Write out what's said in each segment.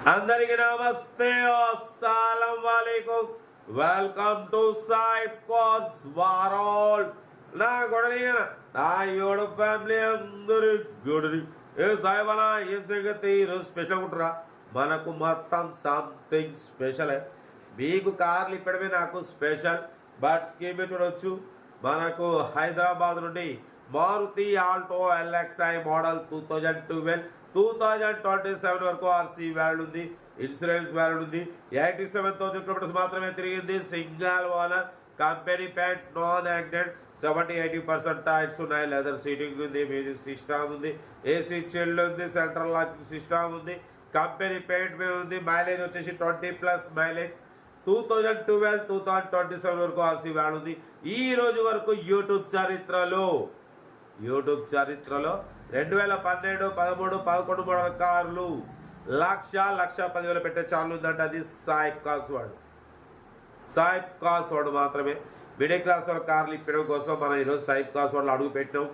అందరికీ నమస్తే, అస్సలం వాలేకుం. Welcome to Saib cars world. నా గొడవ నా యోడు ఫ్యామిలీ అందరి గొడవి ఏ సాయిబనా ఏం సంగతి. ఈరోజు స్పెషల్ ఉంటురా, మనకు మొత్తం సంథింగ్ స్పెషల్. మీకు కార్లు ఇప్పడమే నాకు స్పెషల్. బట్ స్కీమ్ చూడవచ్చు. మనకు హైదరాబాద్ నుండి మారుతి ఆల్టో ఎల్ఎక్స్ఐ మోడల్ 2012 2027 వరకు ఆర్సీ వ్యాల్యూ ఉంది, ఇన్సూరెన్స్ వ్యాల్యూ ఉంది. 87,000 కిలోమీటర్స్ మాత్రమే తిరిగింది. Single owner, company pant, non accident, 70-80% tyres ఉన్నాయి. లెదర్ సీటింగ్ ఉంది, మ్యూజిక్ సిస్టమ్ ఉంది, ఏసీ చిల్డ్ ఉంది, సెంట్రల్ లాకింగ్ సిస్టమ్ ఉంది, కంపెనీ పెయింట్ మీద ఉంది. మైలేజ్ వచ్చేసి 20+ మైలేజ్. 2012-2027 వరకు ఆర్సీ వ్యాల్యూ ఉంది. ఈ రోజు వరకు యూట్యూబ్ చరిత్రలో 2012, 13, 11 మోడల్ కార్లు 1,10,000 పెట్టే ఛానల్ ఉందంటే అది సాయిబ్ కార్స్ వాడు మాత్రమే. మిడిల్ క్లాస్ వాళ్ళ కార్లు ఇప్పడం కోసం మనం ఈరోజు సాయిబ్ కార్స్ వాళ్ళు అడుగు పెట్టినాం.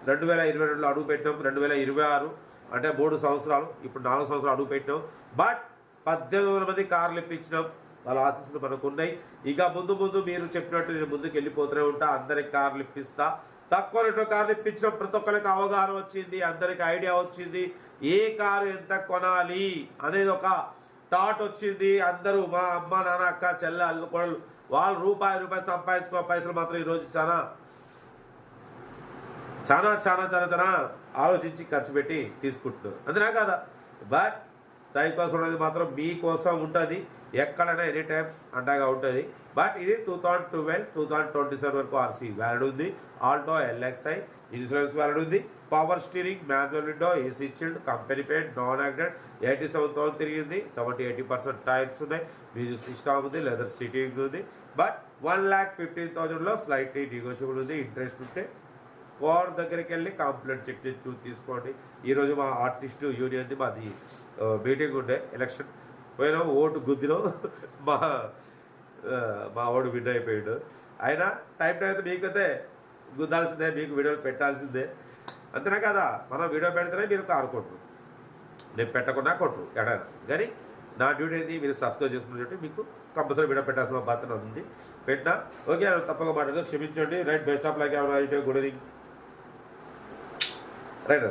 2022లో అడుగు పెట్టినాం. 2026 అంటే 3 సంవత్సరాలు, ఇప్పుడు 4 సంవత్సరాలు అడుగు పెట్టినాం. బట్ 1800 మంది కార్లు ఇప్పించినాం. వాళ్ళ ఆశీస్సులు మనకు ఉన్నాయి. ఇక ముందు మీరు చెప్పినట్టు నేను ముందుకు వెళ్ళిపోతూనే ఉంటా. అందరికి కార్లు ఇప్పిస్తా. తక్కువ రేట్లో కార్లు ఇప్పించిన ప్రతి ఒక్కరికి అవగాహన వచ్చింది, అందరికి ఐడియా వచ్చింది. ఏ కారు ఎంత కొనాలి అనేది ఒక థాట్ వచ్చింది. అందరూ మా అమ్మ, నాన్న, అక్క, చెల్లె, అల్లు కొడలు వాళ్ళు రూపాయి సంపాదించుకున్న పైసలు మాత్రం ఈరోజు చాలా ఆలోచించి ఖర్చు పెట్టి తీసుకుంటున్నారు. అంతేనా కదా? బట్ సాయిబ్ కార్స్ అనేది మాత్రం మీకోసం ఉంటుంది. ఎక్కడైనా ఎనీ టైం అండగా ఉంటుంది. బట్ ఇది 2012-2027 వరకు ఆర్సీ వ్యాలిడ్ ఉంది. ఆల్టో ఎల్ఎక్స్ఐ ఇన్సూరెన్స్ వ్యాలిడ్ ఉంది. Power steering, manual window, AC chilled, company paint, non accident, 87,000 తిరిగింది. 70-80% టైర్స్ ఉన్నాయి. మ్యూజిక్ సిస్టమ్ ఉంది, లెదర్ సీటింగ్ ఉంది. బట్ 1,15,000లో స్లైట్లీ నెగోషియబుల్ ఉంది. ఇంట్రెస్ట్ ఉంటే కోర్ దగ్గరికి వెళ్ళి కంప్లైంట్ చెక్ చేసి తీసుకోండి. ఈరోజు మా ఆర్టిస్టు యూనియన్ది మాది మీటింగ్ ఉండే, ఎలక్షన్ పోయినాం, ఓటు గుద్దినాం. మా ఓడు విన్ అయిపోయాడు. అయినా టైం అయితే మీకైతే గుద్దాల్సిందే, మీకు వీడియోలు పెట్టాల్సిందే. అంతేనా కదా? మనం వీడియో పెడితేనే మీరు కారు కొట్టరు, నేను పెట్టకుండా కొట్టరు ఎడైనా. కానీ నా డ్యూటీ ఏంటి, మీరు సబ్స్క్రైబ్ చేసుకున్నట్టు మీకు కంపల్సరీ వీడియో పెట్టాల్సిన బాధ్యత ఉంది. పెట్టినా ఓకే, తప్పగా మాట్లాడుతూ క్షమించండి. Right, best of like, good evening. Right.